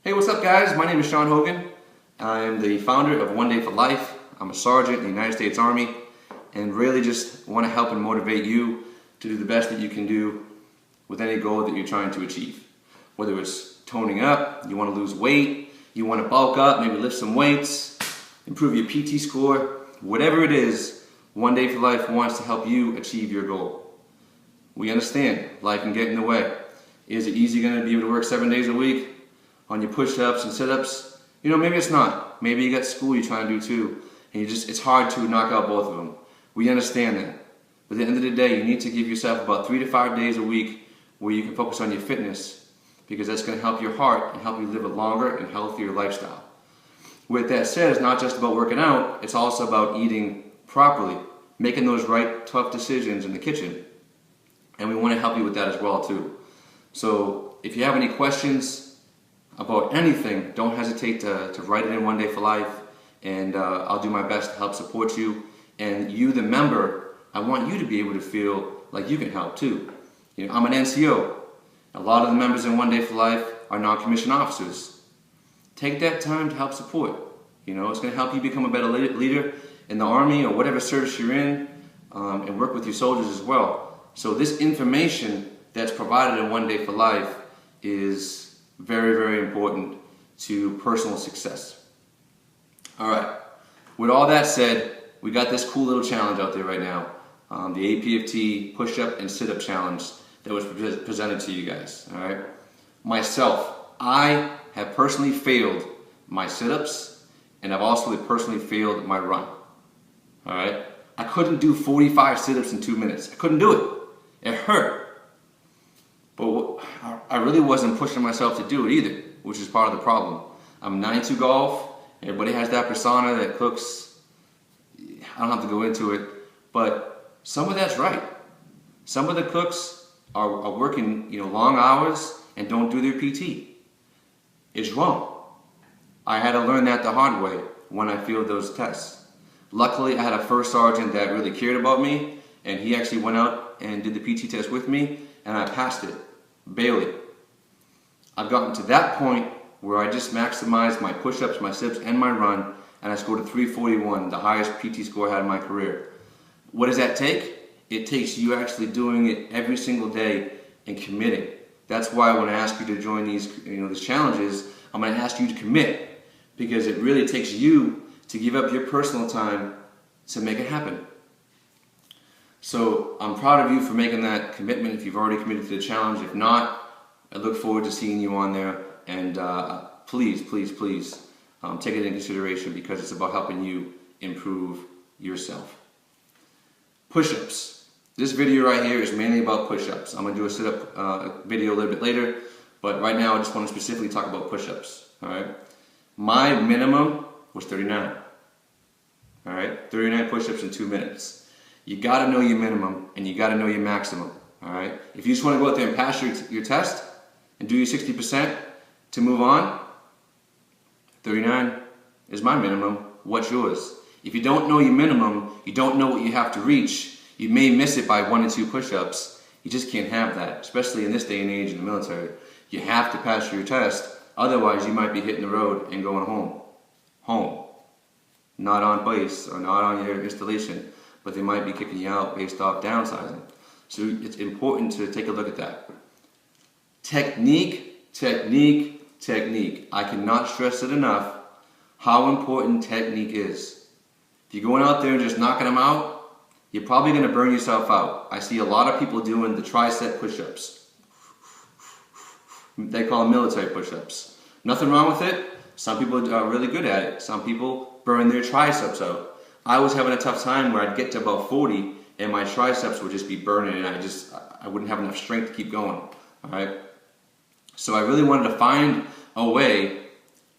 Hey, what's up guys? My name is Sean Hogan. I am the founder of 1Day4Life. I'm a sergeant in the United States Army and really just want to help and motivate you to do the best that you can do with any goal that you're trying to achieve. Whether it's toning up, you want to lose weight, you want to bulk up, maybe lift some weights, improve your PT score, whatever it is, 1Day4Life wants to help you achieve your goal. We understand life can get in the way. Is it easy going to be able to work 7 days a week on your push-ups and sit-ups? You know, maybe it's not. Maybe you got school you're trying to do too, and it's hard to knock out both of them. We understand that. But at the end of the day, you need to give yourself about 3 to 5 days a week where you can focus on your fitness, because that's going to help your heart and help you live a longer and healthier lifestyle. With that said, it's not just about working out, it's also about eating properly, making those right tough decisions in the kitchen. And we want to help you with that as well too. So if you have any questions about anything, don't hesitate to write it in 1Day4Life, and I'll do my best to help support you. And you, the member, I want you to be able to feel like you can help too. You know, I'm an NCO. A lot of the members in 1Day4Life are non-commissioned officers. Take that time to help support. You know, it's going to help you become a better leader in the Army or whatever service you're in, and work with your soldiers as well. So this information that's provided in 1Day4Life is very, very important to personal success. Alright, with all that said, we got this cool little challenge out there right now. The APFT push-up and sit-up challenge that was presented to you guys. Alright, myself, I have personally failed my sit-ups, and I've also personally failed my run. Alright, I couldn't do 45 sit-ups in 2 minutes. I couldn't do it. It hurt. But I really wasn't pushing myself to do it either, which is part of the problem. I'm 92 golf. Everybody has that persona that cooks. I don't have to go into it, but some of that's right. Some of the cooks are working, long hours and don't do their PT. It's wrong. I had to learn that the hard way when I failed those tests. Luckily, I had a first sergeant that really cared about me, and he actually went out and did the PT test with me, and I passed it. Barely. I've gotten to that point where I just maximized my push-ups, my sit-ups, and my run, and I scored a 341, the highest PT score I had in my career. What does that take? It takes you actually doing it every single day and committing. That's why when I ask you to join these challenges, I'm going to ask you to commit, because it really takes you to give up your personal time to make it happen. So I'm proud of you for making that commitment if you've already committed to the challenge. If not, I look forward to seeing you on there. And please, please, please take it into consideration, because it's about helping you improve yourself. Push-ups. This video right here is mainly about push-ups. I'm going to do a sit-up video a little bit later, but right now I just want to specifically talk about push-ups. Alright? My minimum was 39. Alright? 39 push-ups in 2 minutes. You got to know your minimum and you got to know your maximum. Alright? If you just want to go out there and pass your test and do your 60% to move on, 39 is my minimum. What's yours? If you don't know your minimum, you don't know what you have to reach, you may miss it by 1 or 2 push-ups. You just can't have that, especially in this day and age in the military. You have to pass your test, otherwise you might be hitting the road and going home. Home. Not on base or not on your installation, but they might be kicking you out based off downsizing. So it's important to take a look at that. Technique, technique, technique. I cannot stress it enough how important technique is. If you're going out there and just knocking them out, you're probably going to burn yourself out. I see a lot of people doing the tricep push-ups. They call them military push-ups. Nothing wrong with it. Some people are really good at it. Some people burn their triceps out. I was having a tough time where I'd get to about 40 and my triceps would just be burning, and I wouldn't have enough strength to keep going. Alright? So I really wanted to find a way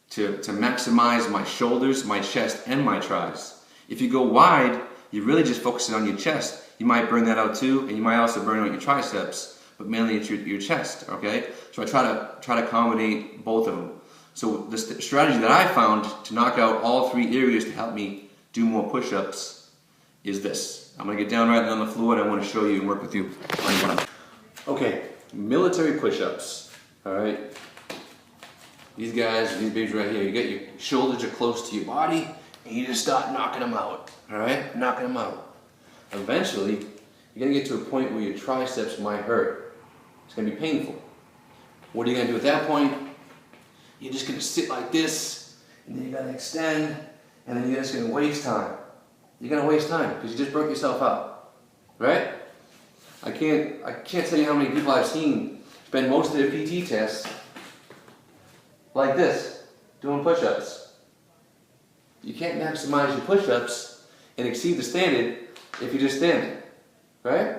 to maximize my shoulders, my chest, and my tries. If you go wide, you're really just focusing on your chest. You might burn that out too, and you might also burn out your triceps, but mainly it's your chest, okay? So I try to accommodate both of them. So the strategy that I found to knock out all 3 areas to help me do more push-ups is this. I'm going to get down right on the floor and I want to show you and work with you on one. Okay, military push-ups. Alright, these guys, these babies right here, you get your shoulders are close to your body, and you just start knocking them out, all right? Knocking them out. Eventually, you're gonna get to a point where your triceps might hurt. It's gonna be painful. What are you gonna do at that point? You're just gonna sit like this, and then you're gonna extend, and then you're just gonna waste time. You're gonna waste time, because you just broke yourself out, right? I can't tell you how many people I've seen spend most of their PT tests like this, doing push-ups. You can't maximize your push-ups and exceed the standard if you're just standing, right?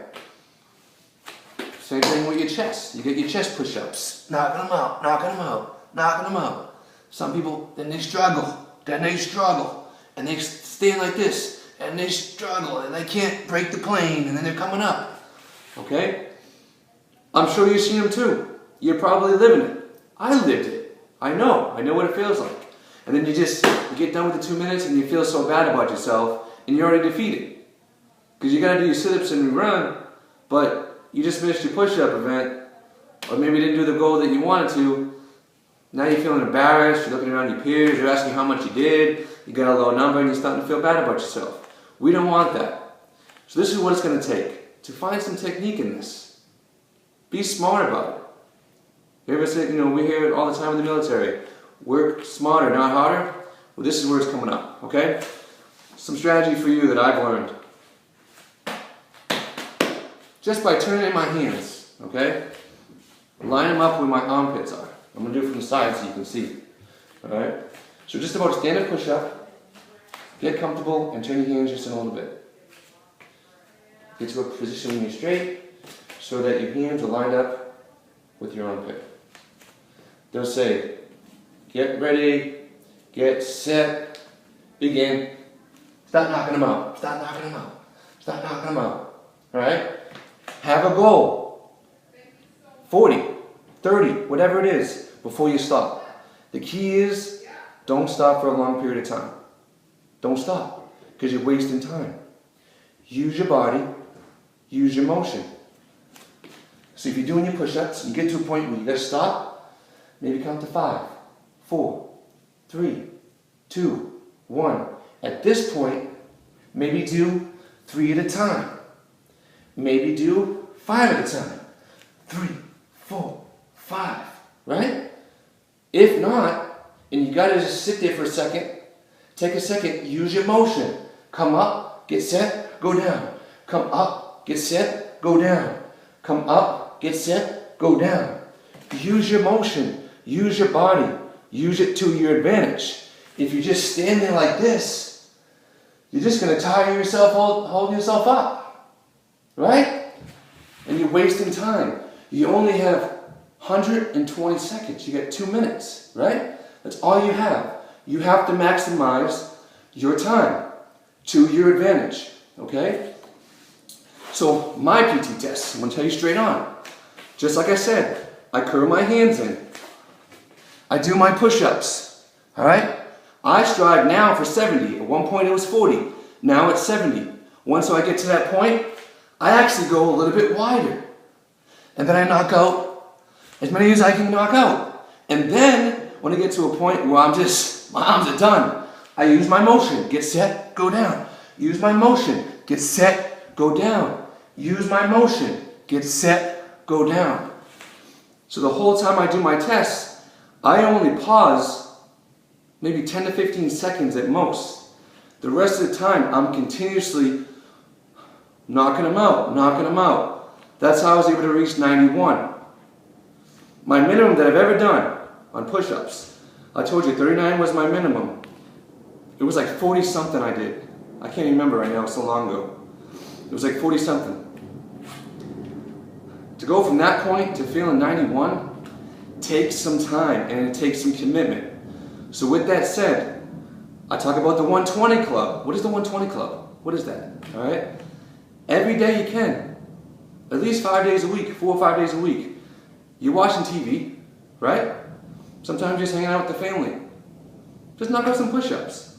Same thing with your chest. You get your chest push-ups. Knocking them out, knocking them out, knocking them out. Some people, then they struggle, and they stand like this, and they struggle, and they can't break the plane, and then they're coming up, okay? I'm sure you see them too. You're probably living it. I lived it. I know what it feels like. And then you get done with the 2 minutes and you feel so bad about yourself and you're already defeated. Because you gotta do your sit-ups and run, but you just finished your push-up event, or maybe didn't do the goal that you wanted to. Now you're feeling embarrassed, you're looking around your peers, you're asking how much you did, you got a low number and you're starting to feel bad about yourself. We don't want that. So this is what it's gonna take to find some technique in this. Be smart about it. You ever say, we hear it all the time in the military, work smarter, not harder? Well, this is where it's coming up, okay? Some strategy for you that I've learned. Just by turning in my hands, okay? Line them up where my armpits are. I'm gonna do it from the side so you can see, all right? So just about stand up push-up, get comfortable and turn your hands just in a little bit. Get to a position when you're straight so that your hands are lined up with your armpit. They'll say, get ready, get set, begin. Start knocking them out, start knocking them out, start knocking them out, all right? Have a goal, 40, 30, whatever it is, before you stop. The key is, don't stop for a long period of time. Don't stop, because you're wasting time. Use your body, use your motion. So if you're doing your push-ups, you get to a point where you gotta stop, maybe count to 5, 4, 3, 2, 1. At this point, maybe do 3 at a time. Maybe do 5 at a time. 3, 4, 5, right? If not, and you gotta just sit there for a second, take a second, use your motion. Come up, get set, go down. Come up, get set, go down. Come up, get set, go down. Use your motion, use your body, use it to your advantage. If you just stand there like this, you're just gonna tire yourself holding yourself up, right? And you're wasting time. You only have 120 seconds. You got 2 minutes, right? That's all you have. You have to maximize your time to your advantage, okay? So my PT test, I'm gonna tell you straight on. Just like I said, I curl my hands in. I do my push-ups, all right? I strive now for 70. At one point it was 40. Now it's 70. Once I get to that point, I actually go a little bit wider. And then I knock out as many as I can knock out. And then, when I get to a point where my arms are done, I use my motion. Get set, go down. Use my motion. Get set, go down. Use my motion. Get set, go down. So the whole time I do my tests, I only pause maybe 10 to 15 seconds at most. The rest of the time, I'm continuously knocking them out, knocking them out. That's how I was able to reach 91. My minimum that I've ever done on push-ups, I told you 39 was my minimum. It was like 40 something I did. I can't remember right now, it's so long ago. It was like 40 something. To go from that point to feeling 91 takes some time and it takes some commitment. So with that said, I talk about the 120 club. What is the 120 club? What is that? All right? Every day you can. At least 5 days a week, 4 or 5 days a week. You're watching TV, right? Sometimes just hanging out with the family. Just knock out some push-ups.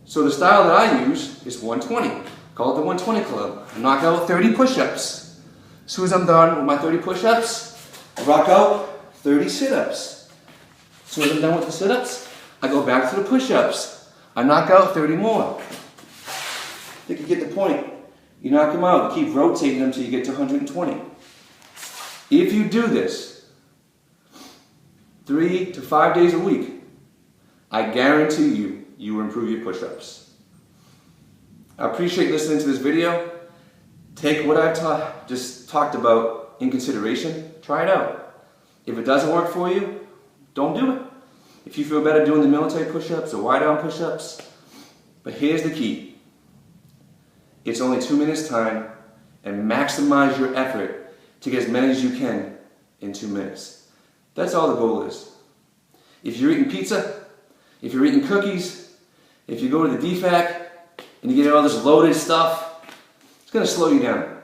So the style that I use is 120. Call it the 120 club. I knock out 30 push-ups. As soon as I'm done with my 30 push-ups, I rock out 30 sit-ups. As soon as I'm done with the sit-ups, I go back to the push-ups. I knock out 30 more. I think you get the point. You knock them out, keep rotating them until you get to 120. If you do this 3 to 5 days a week, I guarantee you will improve your push-ups. I appreciate listening to this video. Take what I've just talked about in consideration. Try it out. If it doesn't work for you, don't do it. If you feel better doing the military push-ups or Y-down push-ups, but here's the key. It's only 2 minutes time, and maximize your effort to get as many as you can in 2 minutes. That's all the goal is. If you're eating pizza, if you're eating cookies, if you go to the DFAC and you get all this loaded stuff, it's going to slow you down.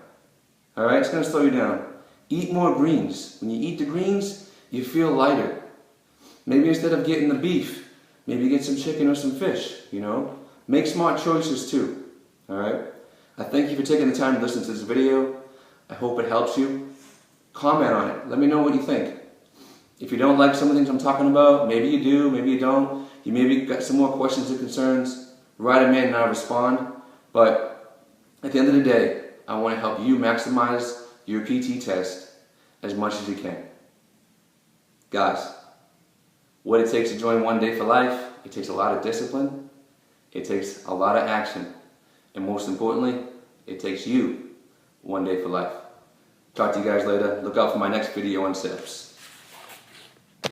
Alright, it's going to slow you down. Eat more greens. When you eat the greens, you feel lighter. Maybe instead of getting the beef, maybe get some chicken or some fish, you know. Make smart choices too. Alright? I thank you for taking the time to listen to this video. I hope it helps you. Comment on it. Let me know what you think. If you don't like some of the things I'm talking about, maybe you do, maybe you don't. You maybe got some more questions or concerns. Write them in and I'll respond. But at the end of the day, I want to help you maximize your PT test as much as you can. Guys, what it takes to join 1 Day for Life, it takes a lot of discipline. It takes a lot of action. And most importantly, it takes you 1 day for life. Talk to you guys later. Look out for my next video on SIPs.